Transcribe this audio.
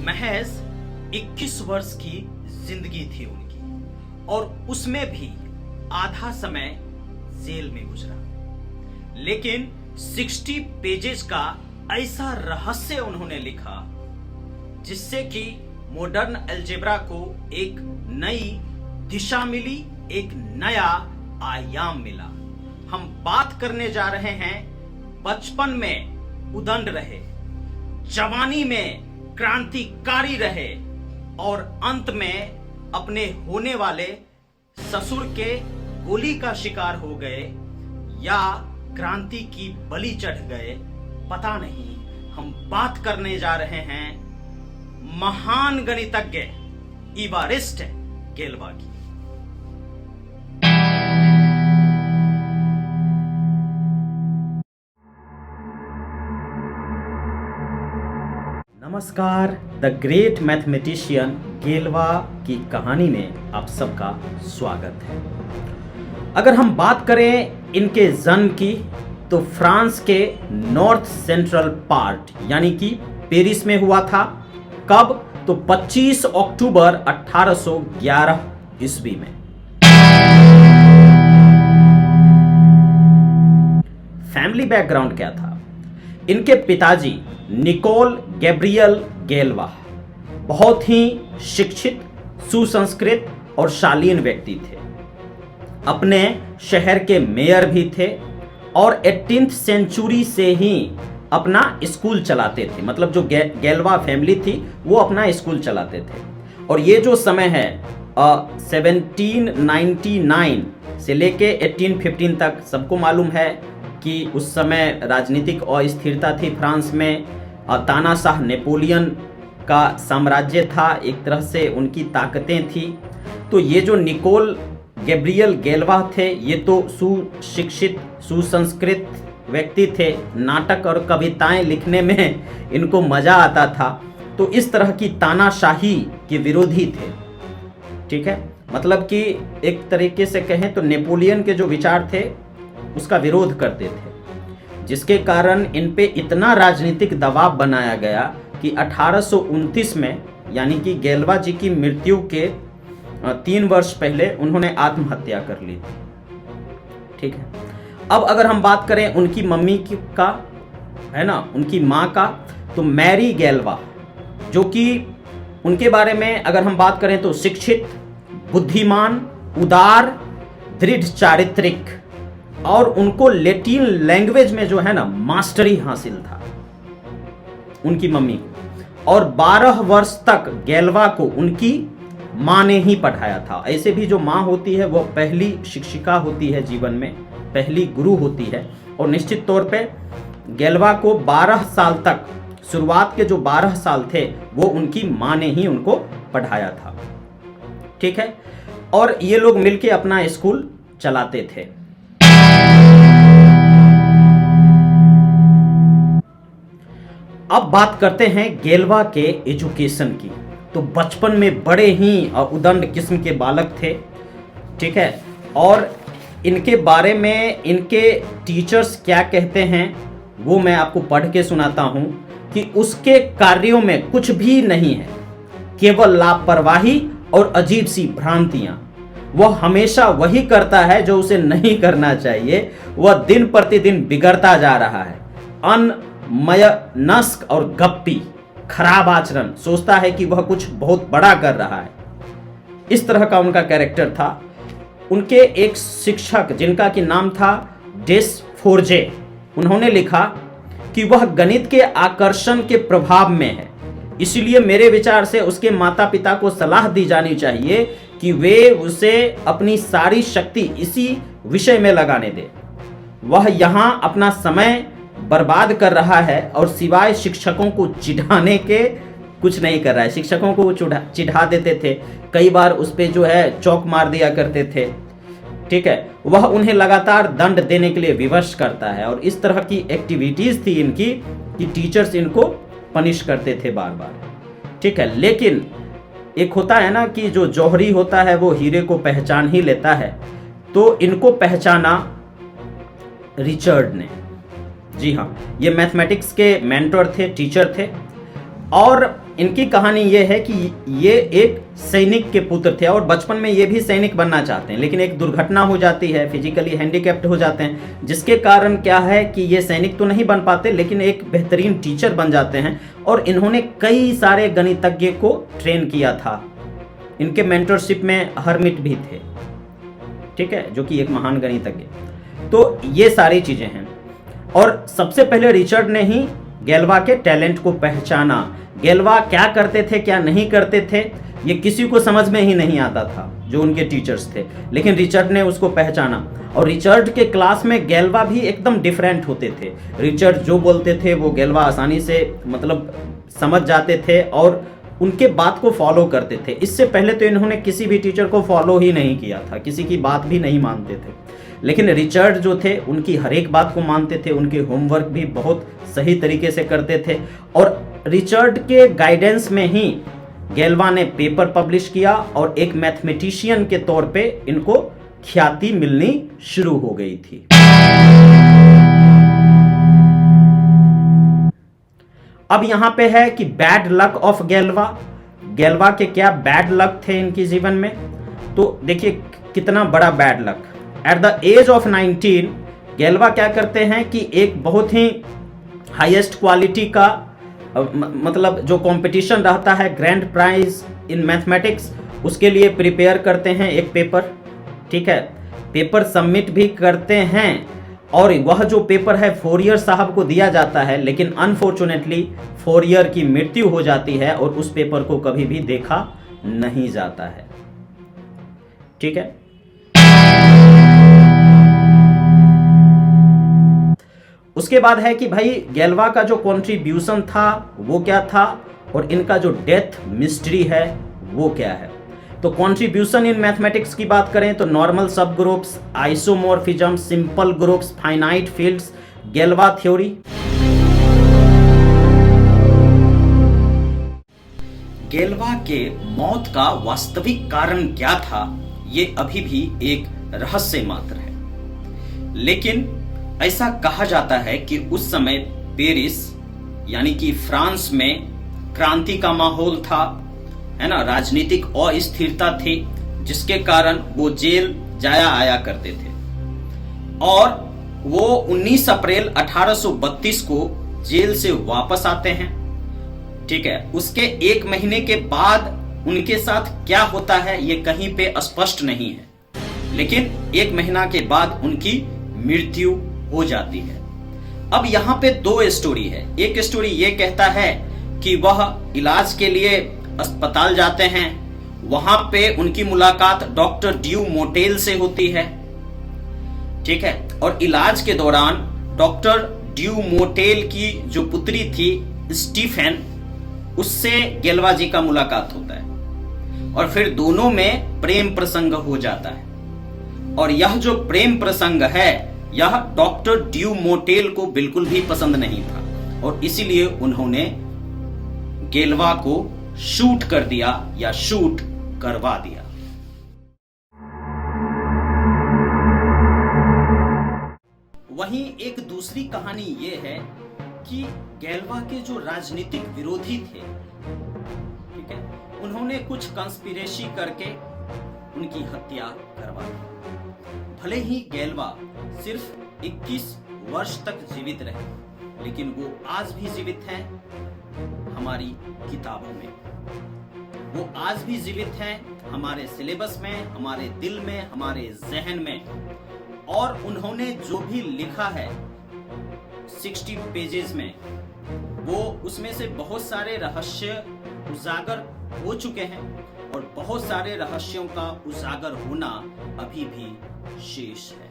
महज 21 वर्ष की जिंदगी थी उनकी, और उसमें भी आधा समय जेल में गुजरा। लेकिन 60 पेजेस का ऐसा रहस्य उन्होंने लिखा जिससे कि मॉडर्न अलजेब्रा को एक नई दिशा मिली, एक नया आयाम मिला। हम बात करने जा रहे हैं बचपन में उदंड रहे, जवानी में क्रांतिकारी रहे और अंत में अपने होने वाले ससुर के गोली का शिकार हो गए या क्रांति की बलि चढ़ गए, पता नहीं। हम बात करने जा रहे हैं महान गणितज्ञ इवारिस्ट गैलवा की। नमस्कार, द ग्रेट मैथमेटिशियन गैलवा की कहानी में आप सबका स्वागत है। अगर हम बात करें इनके जन्म की, तो फ्रांस के नॉर्थ सेंट्रल पार्ट यानी कि पेरिस में हुआ था। कब? तो 25 अक्टूबर 1811 ईस्वी में। फैमिली बैकग्राउंड क्या था? इनके पिताजी निकोल गैब्रियल गैलवा बहुत ही शिक्षित, सुसंस्कृत और शालीन व्यक्ति थे। अपने शहर के मेयर भी थे और 18th सेंचुरी से ही अपना स्कूल चलाते थे। मतलब जो गैलवा फैमिली थी वो अपना स्कूल चलाते थे। और ये जो समय है 1799 से लेके 1815 तक, सबको मालूम है कि उस समय राजनीतिक अस्थिरता थी फ्रांस में। तानाशाह नेपोलियन का साम्राज्य था, एक तरह से उनकी ताकतें थी। तो ये जो निकोल गैब्रियल गैलवा थे, ये तो सुशिक्षित, सुसंस्कृत व्यक्ति थे। नाटक और कविताएं लिखने में इनको मजा आता था। तो इस तरह की तानाशाही के विरोधी थे। ठीक है, मतलब कि एक तरीके से कहें तो नेपोलियन के जो विचार थे उसका विरोध करते थे, जिसके कारण इन पे इतना राजनीतिक दबाव बनाया गया कि 1829 में, यानी कि गैलवा जी की मृत्यु के 3 वर्ष पहले उन्होंने आत्महत्या कर ली थी। ठीक है, अब अगर हम बात करें उनकी मम्मी की का, है ना, उनकी माँ का, तो मैरी गैलवा, जो कि उनके बारे में अगर हम बात करें तो शिक्षित, बुद्धिमान, उदार, दृढ़ चारित्रिक, और उनको लैटिन लैंग्वेज में जो है ना मास्टरी हासिल था उनकी मम्मी को। और 12 वर्ष तक गैलवा को उनकी माँ ने ही पढ़ाया था। ऐसे भी जो माँ होती है वो पहली शिक्षिका होती है जीवन में, पहली गुरु होती है। और निश्चित तौर पे गैलवा को 12 साल तक, शुरुआत के जो 12 साल थे वो उनकी माँ ने ही उनको पढ़ाया था। ठीक है, और ये लोग मिलके अपना स्कूल चलाते थे। अब बात करते हैं गैलवा के एजुकेशन की। तो बचपन में बड़े ही उदंड किस्म के बालक थे। ठीक है, और इनके बारे में इनके टीचर्स क्या कहते हैं वो मैं आपको पढ़ के सुनाता हूं कि उसके कार्यों में कुछ भी नहीं है, केवल लापरवाही और अजीब सी भ्रांतियां। वह हमेशा वही करता है जो उसे नहीं करना चाहिए। वह दिन प्रतिदिन बिगड़ता जा रहा है। अनमयस्क और गप्पी, खराब आचरण, सोचता है कि वह कुछ बहुत बड़ा कर रहा है। इस तरह का उनका कैरेक्टर था। उनके एक शिक्षक जिनका कि नाम था डेस्फोर्जे, उन्होंने लिखा कि वह गणित के आकर्षण के प्रभाव में है, इसलिए मेरे विचार से उसके माता पिता को सलाह दी जानी चाहिए कि वे उसे अपनी सारी शक्ति इसी विषय में लगाने दें। वह यहाँ अपना समय बर्बाद कर रहा है और सिवाय शिक्षकों को चिढ़ाने के कुछ नहीं कर रहा है। शिक्षकों को चिढ़ा देते थे, कई बार उस पे जो है चौक मार दिया करते थे। ठीक है, वह उन्हें लगातार दंड देने के लिए विवश करता है। और इस तरह की एक्टिविटीज थी इनकी कि टीचर्स इनको पनिश करते थे बार बार। ठीक है, लेकिन एक होता है ना कि जो जौहरी होता है वो हीरे को पहचान ही लेता है। तो इनको पहचाना रिचर्ड ने। जी हाँ, ये मैथमेटिक्स के मेंटर थे, टीचर थे। और इनकी कहानी ये है कि ये एक सैनिक के पुत्र थे और बचपन में ये भी सैनिक बनना चाहते हैं, लेकिन एक दुर्घटना हो जाती है, फिजिकली हैंडीकैप्ड हो जाते हैं, जिसके कारण क्या है कि ये सैनिक तो नहीं बन पाते लेकिन एक बेहतरीन टीचर बन जाते हैं। और इन्होंने कई सारे गणितज्ञ को ट्रेन किया था। इनके मेंटरशिप में हरमिट भी थे, ठीक है, जो कि एक महान गणितज्ञ। तो ये सारी चीजें हैं। और सबसे पहले रिचर्ड ने ही गैल्वा के टैलेंट को पहचाना। गैल्वा क्या करते थे क्या नहीं करते थे ये किसी को समझ में ही नहीं आता था, जो उनके टीचर्स थे, लेकिन रिचर्ड ने उसको पहचाना। और रिचर्ड के क्लास में गैल्वा भी एकदम डिफरेंट होते थे। रिचर्ड जो बोलते थे वो गैल्वा आसानी से मतलब समझ जाते थे और उनके बात को फॉलो करते थे। इससे पहले तो इन्होंने किसी भी टीचर को फॉलो ही नहीं किया था, किसी की बात भी नहीं मानते थे, लेकिन रिचर्ड जो थे उनकी हर एक बात को मानते थे, उनके होमवर्क भी बहुत सही तरीके से करते थे। और रिचर्ड के गाइडेंस में ही गैल्वा ने पेपर पब्लिश किया और एक मैथमेटिशियन के तौर पे इनको ख्याति मिलनी शुरू हो गई थी। अब यहां पे है कि बैड लक ऑफ गैल्वा। गैल्वा के क्या बैड लक थे इनके जीवन में, तो देखिए कितना बड़ा bad luck. At the age of 19 Galois क्या करते हैं कि एक बहुत ही हाईएस्ट क्वालिटी का मतलब जो कंपटीशन रहता है ग्रैंड प्राइज इन मैथमेटिक्स, उसके लिए प्रिपेयर करते हैं एक पेपर, ठीक है, पेपर सबमिट भी करते हैं। और वह जो पेपर है फोरियर साहब को दिया जाता है, लेकिन अनफॉर्चुनेटली फोरियर की मृत्यु हो जाती है और उस पेपर को कभी भी देखा नहीं जाता है, ठीक है। उसके बाद है कि भाई गैल्वा का जो कंट्रीब्यूशन था वो क्या था और इनका जो डेथ मिस्ट्री है वो क्या है। तो कंट्रीब्यूशन इन मैथमेटिक्स की बात करें तो normal subgroups, isomorphism, simple groups, finite fields, Galois theory. Galois के मौत का वास्तविक कारण क्या था ये अभी भी एक रहस्य मात्र है, लेकिन ऐसा कहा जाता है कि उस समय पेरिस यानी कि फ्रांस में क्रांति का माहौल था, है ना, राजनीतिक अस्थिरता थी, जिसके कारण वो जेल जाया आया करते थे। और वो 19 अप्रैल 1832 को जेल से वापस आते हैं, ठीक है। उसके एक महीने के बाद उनके साथ क्या होता है ये कहीं पे स्पष्ट नहीं है, लेकिन एक महीना के बाद उनकी मृत्यु हो जाती है। अब यहाँ पे दो स्टोरी है। एक स्टोरी ये कहता है कि वह इलाज के लिए अस्पताल जाते हैं, वहां पे उनकी मुलाकात डॉक्टर ड्यू मोटेल से होती है, ठीक है। और इलाज के दौरान डॉक्टर ड्यू मोटेल की जो पुत्री थी स्टीफेन, उससे गैल्वा जी का मुलाकात होता है और फिर दोनों में प्रेम प्रसंग हो जाता है। और यह जो प्रेम प्रसंग है यह डॉक्टर ड्यू मोटेल को बिल्कुल भी पसंद नहीं था और इसीलिए उन्होंने गैल्वा को शूट कर दिया या शूट करवा दिया। वहीं एक दूसरी कहानी ये है कि गैल्वा के जो राजनीतिक विरोधी थे, ठीक है, उन्होंने कुछ कंस्पिरेसी करके उनकी हत्या करवा दी। भले ही गैल्वा सिर्फ 21 वर्ष तक जीवित रहे, लेकिन वो आज भी जीवित हैं हमारी किताबों में, वो आज भी जीवित हैं हमारे सिलेबस में, हमारे दिल में, हमारे जहन में। और उन्होंने जो भी लिखा है 60 पेजेस में, वो उसमें से बहुत सारे रहस्य उजागर हो चुके हैं और बहुत सारे रहस्यों का उजागर होना अभी भी शेष है।